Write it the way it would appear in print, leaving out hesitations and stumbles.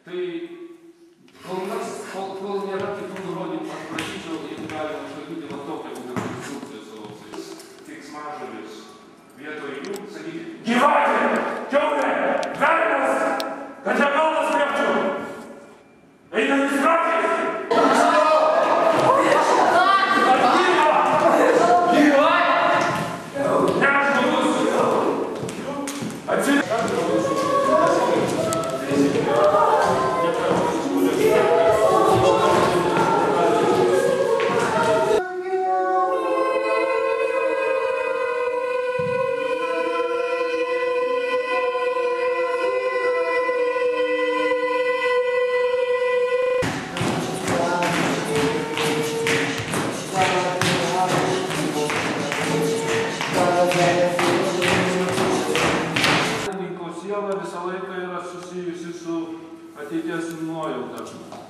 Tai kol nėra kitų nurodymų, aš prašyčiau, jeigu galima išlaikyti va tokią konstrukciją savo keiksmažodžius. Vietoj jų sakyti gyvatė, kiaulė, velnias, kad čia galvas liepčiau. Einam į skratės. Siela visą laiką yra susijusi su ateities nuojauta.